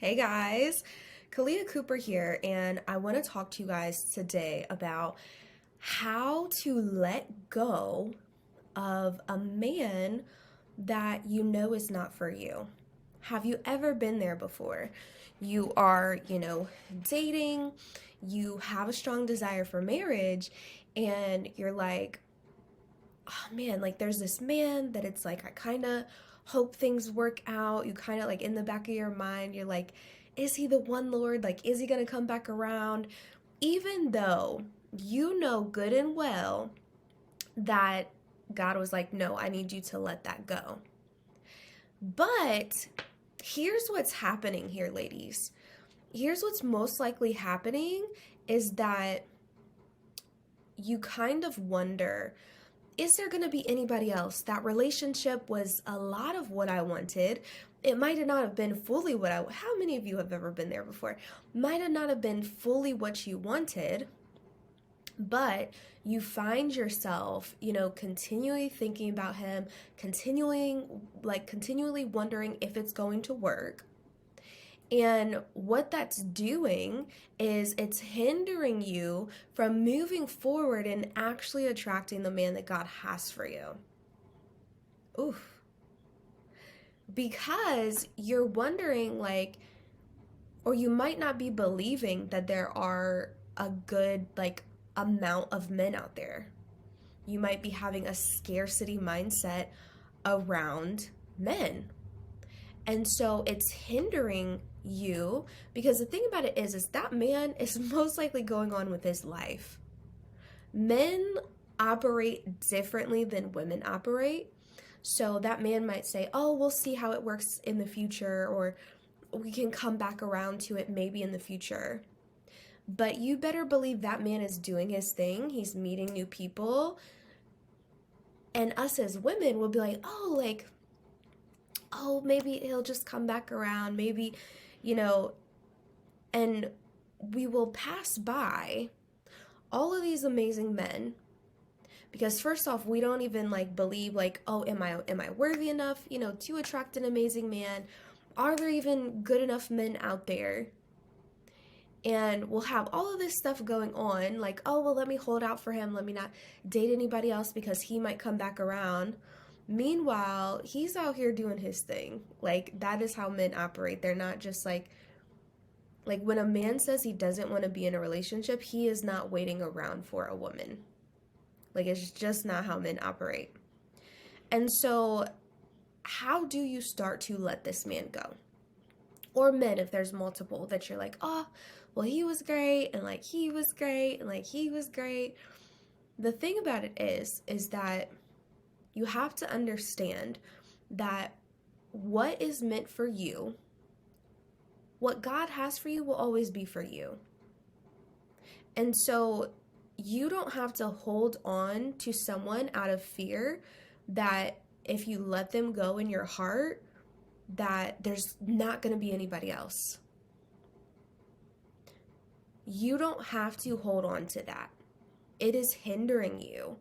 Hey guys, Kalia Cooper here, and I want to talk to you guys today about how to let go of a man that you know is not for you. Have you ever been there before? You are, dating, you have a strong desire for marriage, and you're like, oh man, like there's this man that it's like I kind of hope things work out. You kind of like in the back of your mind, you're like, is he the one, Lord? Like, is he going to come back around? Even though you know good and well that God was like, no, I need you to let that go. But here's what's happening here, ladies. Here's what's most likely happening is that you kind of wonder, is there going to be anybody else? That relationship was a lot of what I wanted. It might have not have been fully how many of you have ever been there before? Might have not have been fully what you wanted, but you find yourself, continually thinking about him, continually wondering if it's going to work. And what that's doing is it's hindering you from moving forward and actually attracting the man that God has for you. Oof. Because you're wondering, or you might not be believing that there are a good, amount of men out there. You might be having a scarcity mindset around men. And so it's hindering you because the thing about it is that man is most likely going on with his life. Men operate differently than women operate. So that man might say, oh, we'll see how it works in the future, or we can come back around to it maybe in the future. But you better believe that man is doing his thing. He's meeting new people. And us as women will be like, oh, maybe he'll just come back around, maybe, and we will pass by all of these amazing men because first off, we don't even believe oh, am I worthy enough, to attract an amazing man? Are there even good enough men out there? And we'll have all of this stuff going on, oh, well, let me hold out for him. Let me not date anybody else because he might come back around. Meanwhile, he's out here doing his thing. That is how men operate. They're not just like when a man says he doesn't want to be in a relationship, he is not waiting around for a woman. It's just not how men operate. And so how do you start to let this man go? Or men, if there's multiple that you're like, oh, well, he was great, and he was great, and he was great. The thing about it is that you have to understand that what is meant for you, what God has for you will always be for you. And so you don't have to hold on to someone out of fear that if you let them go in your heart, that there's not going to be anybody else. You don't have to hold on to that. It is hindering you.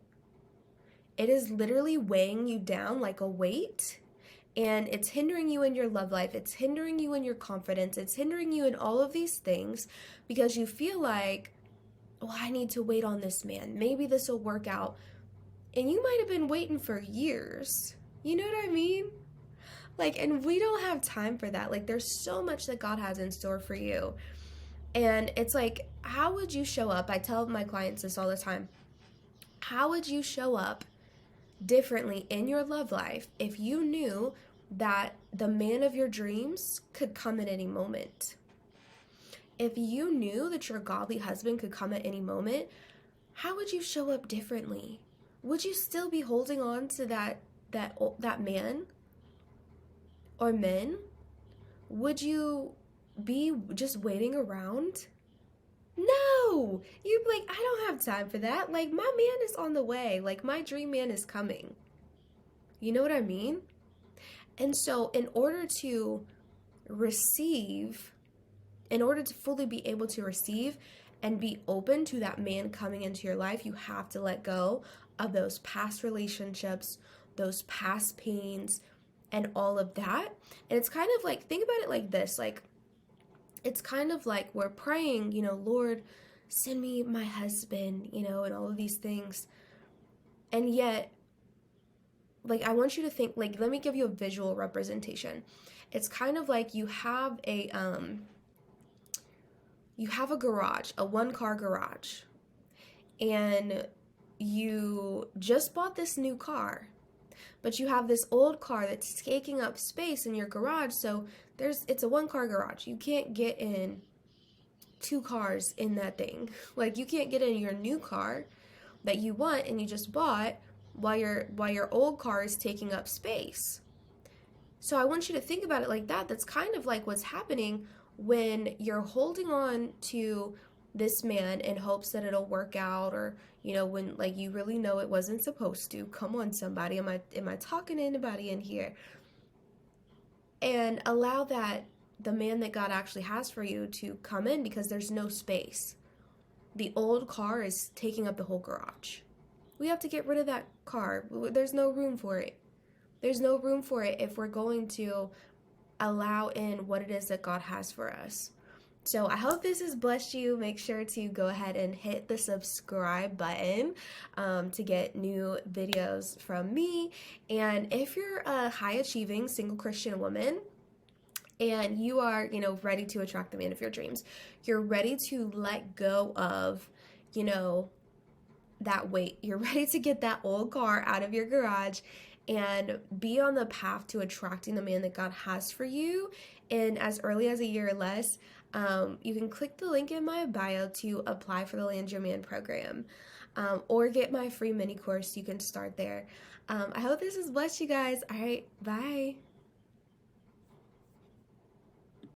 It is literally weighing you down like a weight, and it's hindering you in your love life. It's hindering you in your confidence. It's hindering you in all of these things because you feel like, well, I need to wait on this man. Maybe this will work out. And you might have been waiting for years. You know what I mean? And we don't have time for that. There's so much that God has in store for you. And it's how would you show up? I tell my clients this all the time. How would you show up differently in your love life if you knew that the man of your dreams could come at any moment? If you knew that your godly husband could come at any moment, how would you show up differently? Would you still be holding on to that man or men? Would you be just waiting around? No! You'd be I don't have time for that. My man is on the way. My dream man is coming. You know what I mean? And so in order to fully be able to receive and be open to that man coming into your life, you have to let go of those past relationships, those past pains, and all of that. And it's kind of think about it like this, it's kind of like we're praying, Lord, send me my husband, and all of these things. And yet, like, I want you to think, like, let me give you a visual representation. It's kind of like you have a garage, a one-car garage, and you just bought this new car, but you have this old car that's taking up space in your garage. So it's a one-car garage. You can't get in two cars in that thing. Like, you can't get in your new car that you want and you just bought while your old car is taking up space. So I want you to think about it like that. That's kind of like what's happening when you're holding on to this man in hopes that it'll work out, or when, like, you really know it wasn't supposed to. Come on, somebody. Am I talking to anybody in here? And allow that the man that God actually has for you to come in, because there's no space. The old car is taking up the whole garage. We have to get rid of that car. There's no room for it. There's no room for it if we're going to allow in what it is that God has for us. So I hope this has blessed you. Make sure to go ahead and hit the subscribe button to get new videos from me. And if you're a high achieving single Christian woman and you are, ready to attract the man of your dreams, you're ready to let go of, that weight. You're ready to get that old car out of your garage and be on the path to attracting the man that God has for you in as early as a year or less. You can click the link in my bio to apply for the Land Your Man program, or get my free mini course. You can start there. I hope this has blessed you guys. All right, bye.